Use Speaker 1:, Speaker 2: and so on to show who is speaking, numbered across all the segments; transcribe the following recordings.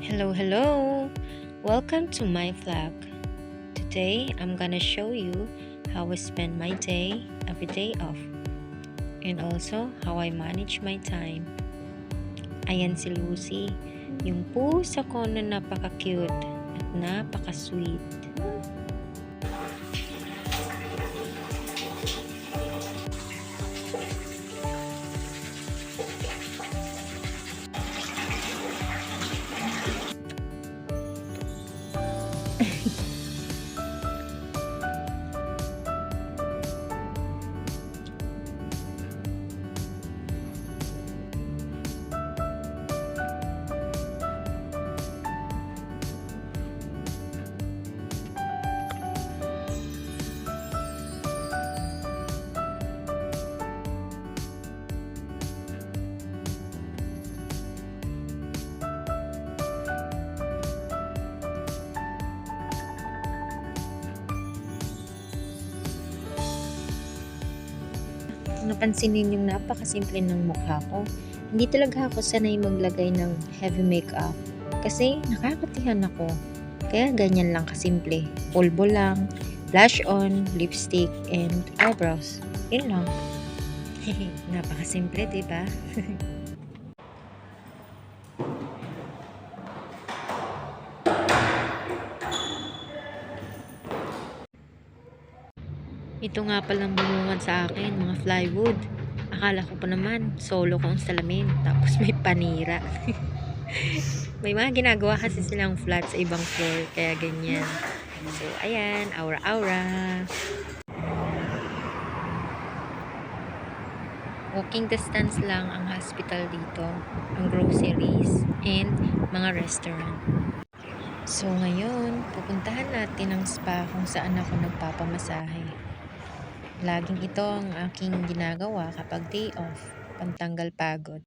Speaker 1: Hello! Welcome to my vlog. Today, I'm gonna show you how I spend my day every day off and also how I manage my time. Ayan si Lucy, yung pusa ko na napaka-cute at napaka-sweet. Napansin ninyong napakasimple ng mukha ko. Hindi talaga ako sanay maglagay ng heavy makeup kasi nakakatihan ako. Kaya ganyan lang kasimple. Pulbo lang, blush on, lipstick, and eyebrows. Yun lang. Napakasimple, diba? Ito nga palang bulungan sa akin, mga plywood. Akala ko pa naman, solo ko ang salamin. Tapos may panira. May mga ginagawa kasi silang flat sa ibang floor, kaya ganyan. So, ayan, aura-aura. Walking distance lang ang hospital dito, ang groceries, and mga restaurant. So, ngayon, pupuntahan natin ang spa kung saan ako nagpapamasahe. Laging ito ang aking ginagawa kapag day off, pantanggal pagod.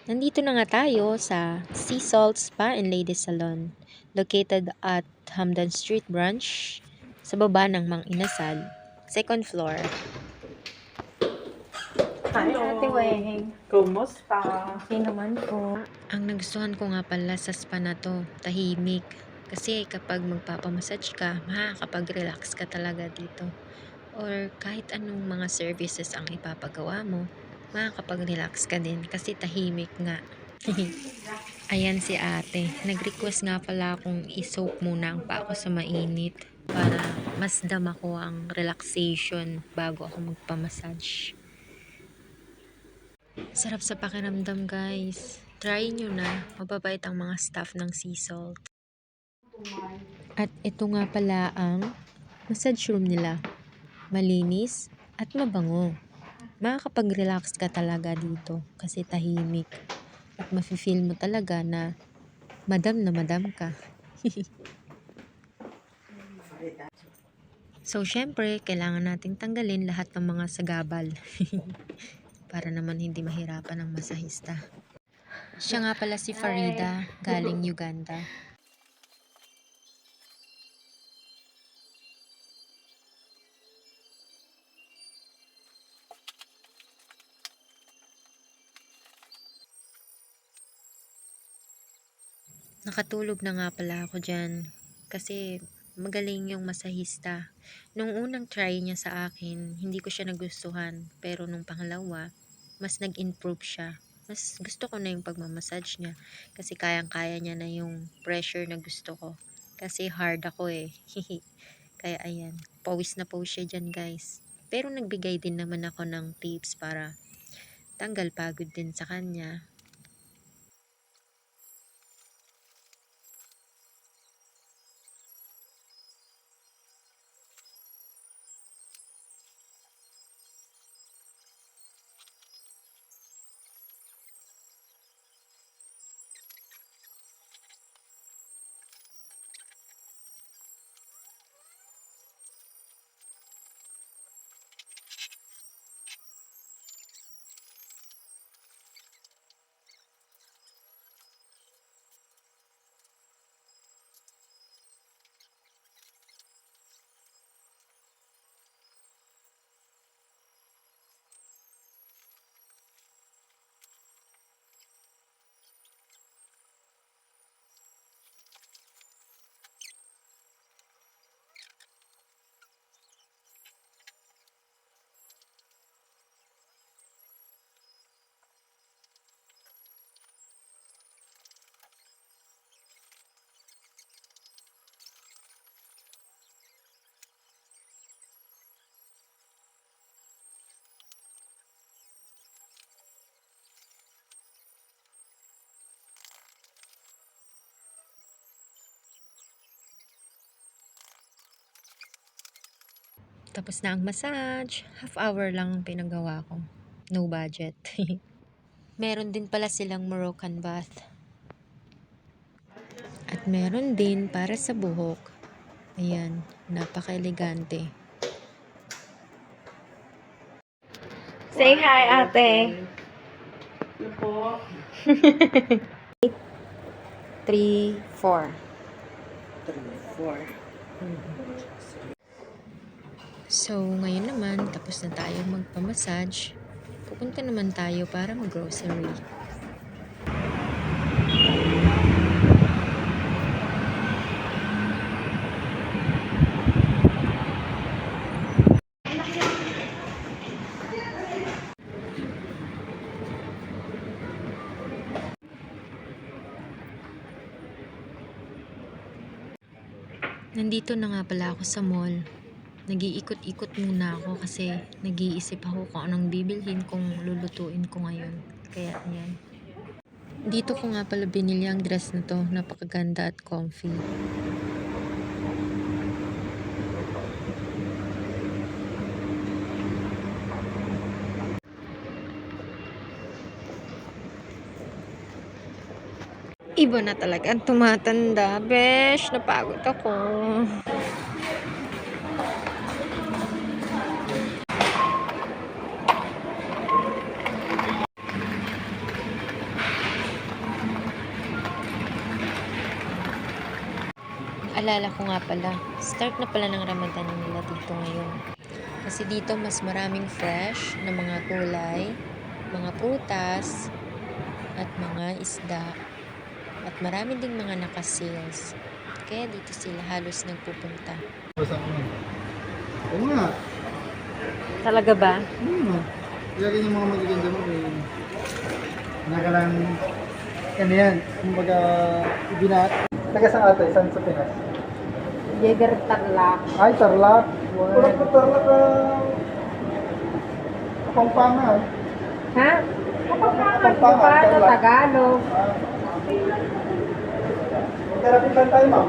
Speaker 1: Nandito na nga tayo sa Sea Salt Spa and Ladies Salon, located at Hamdan Street Branch, sa baba ng Mang Inasal, second floor.
Speaker 2: Hi, Ate Weng. Kumusta?
Speaker 1: Okay naman po. Ang nagustuhan ko nga pala sa spa na to, tahimik. Kasi kapag magpapamassage ka, makakapag-relax ka talaga dito. Or kahit anong mga services ang ipapagawa mo, makakapag-relax ka din kasi tahimik nga. Ayan si ate. Nag-request nga pala akong i-soak muna ang paa ko sa mainit para mas dama ko ang relaxation bago ako magpamassage. Sarap sa pakiramdam, guys. Try nyo na. Mababait ang mga staff ng Sea Salt. At ito nga pala ang massage room nila. Malinis at mabango. Makakapag-relax ka talaga dito kasi tahimik. At mafe-feel mo talaga na madam ka. So, syempre, kailangan nating tanggalin lahat ng mga sagabal. Para naman hindi mahirapan ang masahista. Siya nga pala si Farida, galing Uganda. Nakatulog na nga pala ako dyan kasi magaling yung masahista. Nung unang try niya sa akin, hindi ko siya nagustuhan. Pero nung pangalawa, mas nag-improve siya. Mas gusto ko na yung pagmamassage niya kasi kayang-kaya niya na yung pressure na gusto ko. Kasi hard ako eh. Kaya ayan, pawis na pawis siya dyan, guys. Pero nagbigay din naman ako ng tips para tanggal pagod din sa kanya. Tapos na ang massage. Half hour lang ang pinagawa ko. No budget. Meron din pala silang Moroccan bath. At meron din para sa buhok. Ayan, napaka-elegante.
Speaker 2: Say hi, ate. Ito po.
Speaker 1: 3, 4.
Speaker 2: 4.
Speaker 1: So, ngayon naman, tapos na tayo magpamassage. Pupunta naman tayo para mag-grocery. Nandito na nga pala ako sa mall. Nag-iikot-ikot muna ako kasi nag-iisip ako kung anong bibilhin kung lulutuin ko ngayon. Kaya yan. Dito ko nga pala binili ang dress na to. Napakaganda at comfy. Iba na talaga ang tumatanda. Besh, napagod ako. Alala ko nga pala, start na pala ng Ramadan nila dito ngayon. Kasi dito mas maraming fresh na mga gulay, mga prutas, at mga isda. At marami ding mga naka-sales. Kaya dito sila halos nagpupunta.
Speaker 3: Oo nga.
Speaker 2: Talaga ba?
Speaker 3: Ilagay yung mga magaganda mo. Nakalang, ano yan, kumbaga, taga sa ate, saan sa Pinas?
Speaker 2: Jäger Tarlac.
Speaker 3: Ay, Tarlac. Wala ko Tarlac Kapampangan.
Speaker 2: Ha? Kapag paano Tagalog?
Speaker 3: Magkarapit lang tayo, ma'am.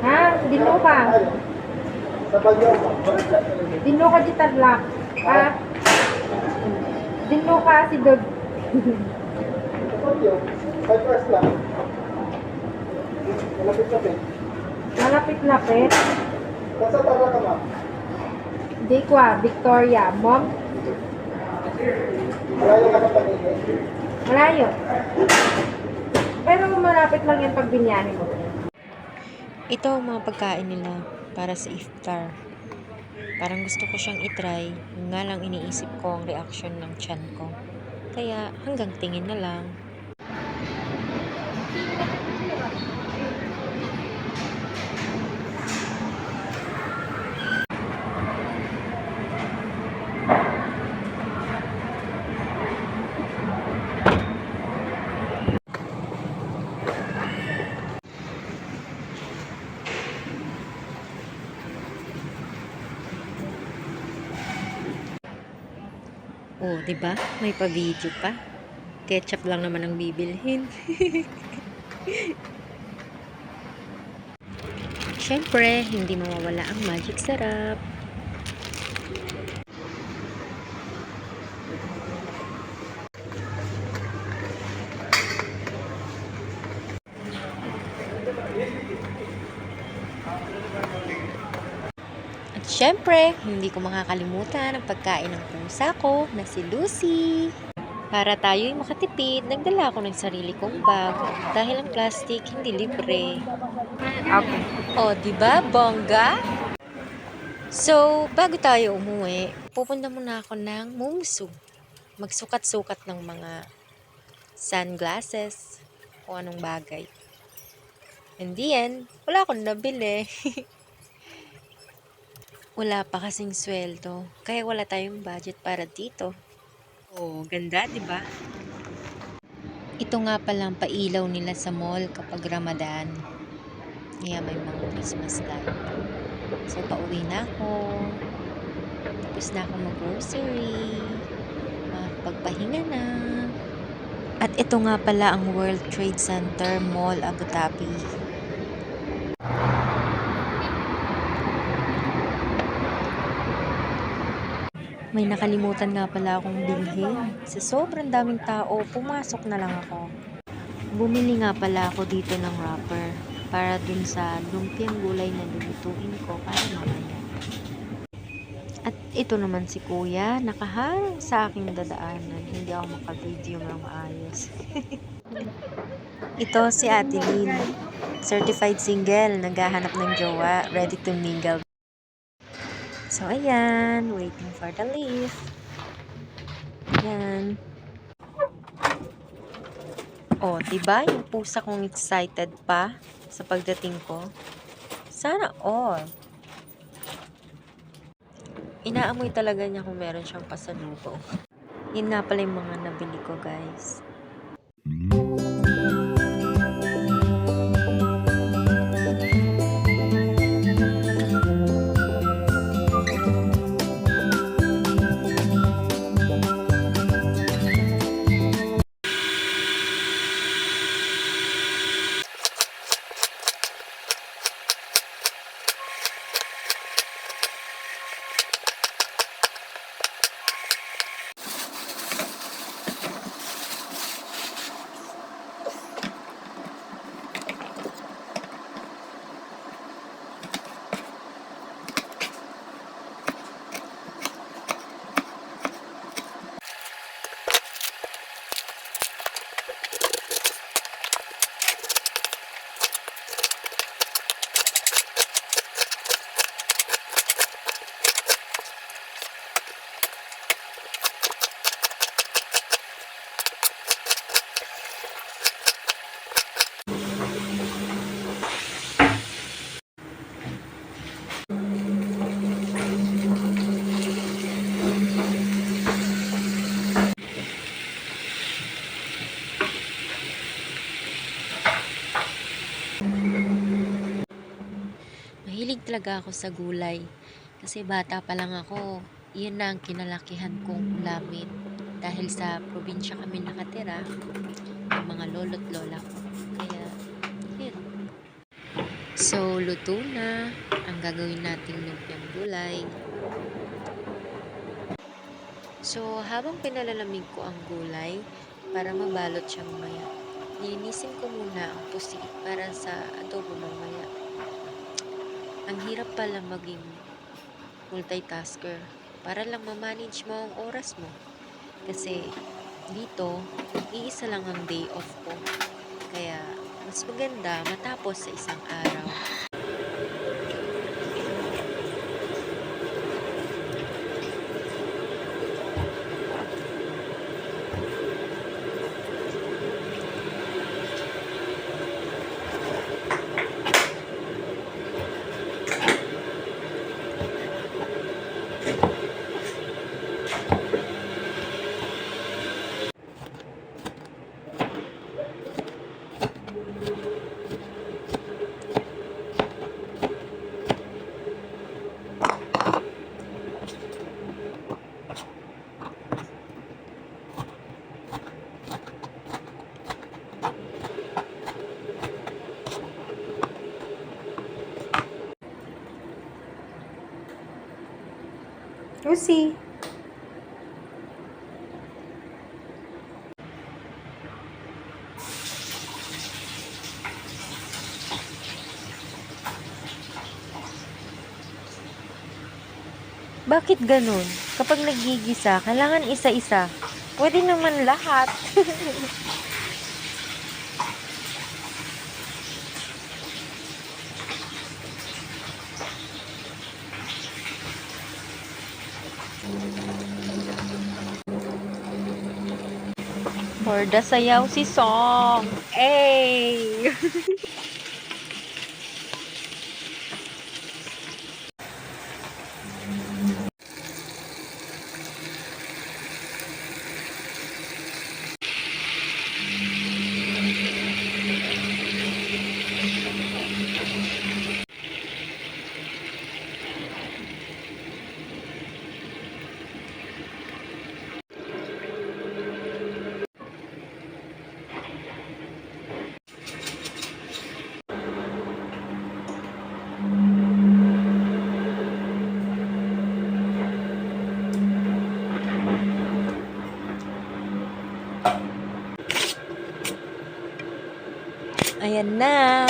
Speaker 2: Ha? Dino ka?
Speaker 3: Ay, sa Bagyo.
Speaker 2: Dino ka di Tarlac. Ha? Dino ka si Dod.
Speaker 3: Sa Bagyo. 5 hours lang. Malapit-lapit.
Speaker 2: Malapit-lapit.
Speaker 3: Saan sa Tarlac ka, ma'am?
Speaker 2: Di kwa, Victoria. Mom?
Speaker 3: Malayo ka sa Pamilya.
Speaker 2: Malayo. Pero malapit lang yan pag binyahe mo.
Speaker 1: Ito ang mga pagkain nila para sa iftar. Parang gusto ko siyang itry, yun nga lang iniisip ko ang reaction ng tiyan ko. Kaya hanggang tingin na lang. Oh, 'di ba? May pa-video pa. Ketchup lang naman ang bibilhin. Siyempre, hindi mawawala ang magic sarap. At syempre, hindi ko makakalimutan ang pagkain ng pusa ko na si Lucy. Para tayo'y makatipid, nagdala ako ng sarili kong bag dahil ang plastic hindi libre.
Speaker 2: Okay.
Speaker 1: O, di ba, bongga? So, bago tayo umuwi, pupunta muna ako ng Mumsu. Magsukat-sukat ng mga sunglasses o anong bagay. And then, wala akong nabili. Wala pa kasing sweldo, kaya wala tayong budget para dito. Oh, ganda, di ba? Ito nga palang pailaw nila sa mall kapag Ramadan. Kaya may mga Christmas light. So, pauwi na ako. Tapos na ako mag-grocery. Pagpahinga na. At ito nga pala ang World Trade Center Mall, Abu Dhabi. May nakalimutan nga pala akong bilhin. Sa sobrang daming tao, pumasok na lang ako. Bumili nga pala ako dito ng wrapper para dun sa lumpiang gulay na lulutuin ko para mamaya. At ito naman si kuya, nakaharang sa aking dadaanan. Hindi ako makavideo ng maayos. Ito si Ate Lynn, certified single, naghahanap ng jowa, ready to mingle. So ayan, waiting for the lift. Ayan. Oh, diba yung pusa kong excited pa sa pagdating ko? Sana all. Inaamoy talaga niya kung meron siyang pasalubong. Yun nga pala yung mga nabili ko, guys. Mahilig talaga ako sa gulay. Kasi bata pa lang ako, iyan na ang kinalakihan kong ulamin. Dahil sa probinsya kami nakatira, ng mga lolo't lola ko. Kaya, yun. So, luto na ang gagawin nating lumpiang gulay. So, habang pinalalamig ko ang gulay, para mabalot siya mamaya, nilinisin ko muna ang pusi para sa adobo mamaya. Ang hirap pala maging multitasker para lang ma-manage mo ang oras mo. Kasi dito, iisa lang ang day off ko. Kaya mas maganda matapos sa isang araw.
Speaker 2: Lucy.
Speaker 1: Bakit ganun? Kapag nagigisa, kailangan isa-isa. Pwede naman lahat. For the sayaw si Song. Hey! ayan na.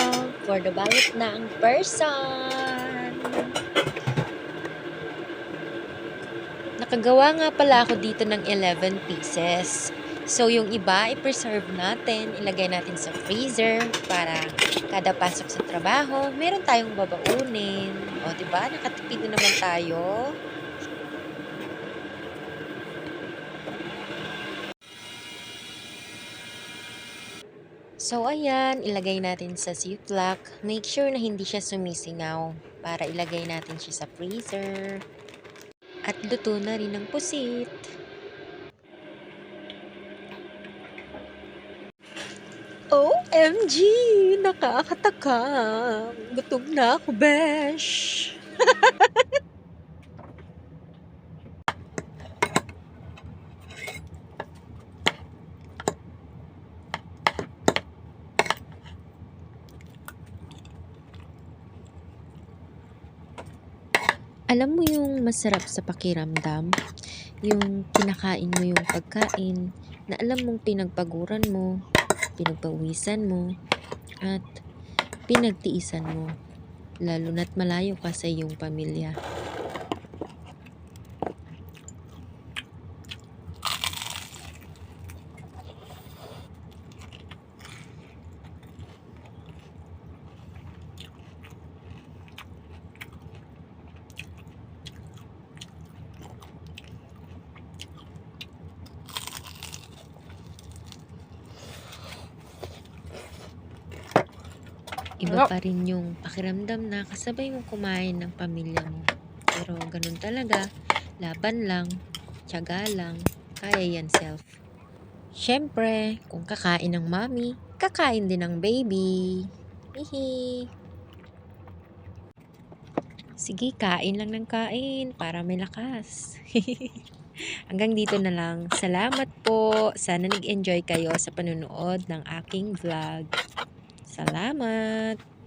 Speaker 1: For the ballot na ang person. Nakagawa nga pala ako dito ng 11 pieces. So, yung iba, i-preserve natin, ilagay natin sa freezer para kada pasok sa trabaho, meron tayong babaunin. O, diba? Nakatipid na naman tayo. So, ayan, ilagay natin sa ziplock. Make sure na hindi siya sumisingaw para ilagay natin siya sa freezer. At luto na rin ang pusit. OMG! Nakakatakam! Gutom na ako, besh! Alam mo yung masarap sa pakiramdam? Yung kinakain mo yung pagkain na alam mong pinagpaguran mo, pinagpawisan mo, at pinagtiisan mo. Lalo na't malayo ka sa iyong pamilya. Iba pa rin yung pakiramdam na kasabay mo kumain ng pamilya mo. Pero ganun talaga, laban lang, tiyaga lang, kaya yan self. Siyempre, kung kakain ng mommy, kakain din ng baby. Hihi. Sige, kain lang ng kain para may lakas. Hanggang dito na lang. Salamat po. Sana nag-enjoy kayo sa panunood ng aking vlog. Salamat!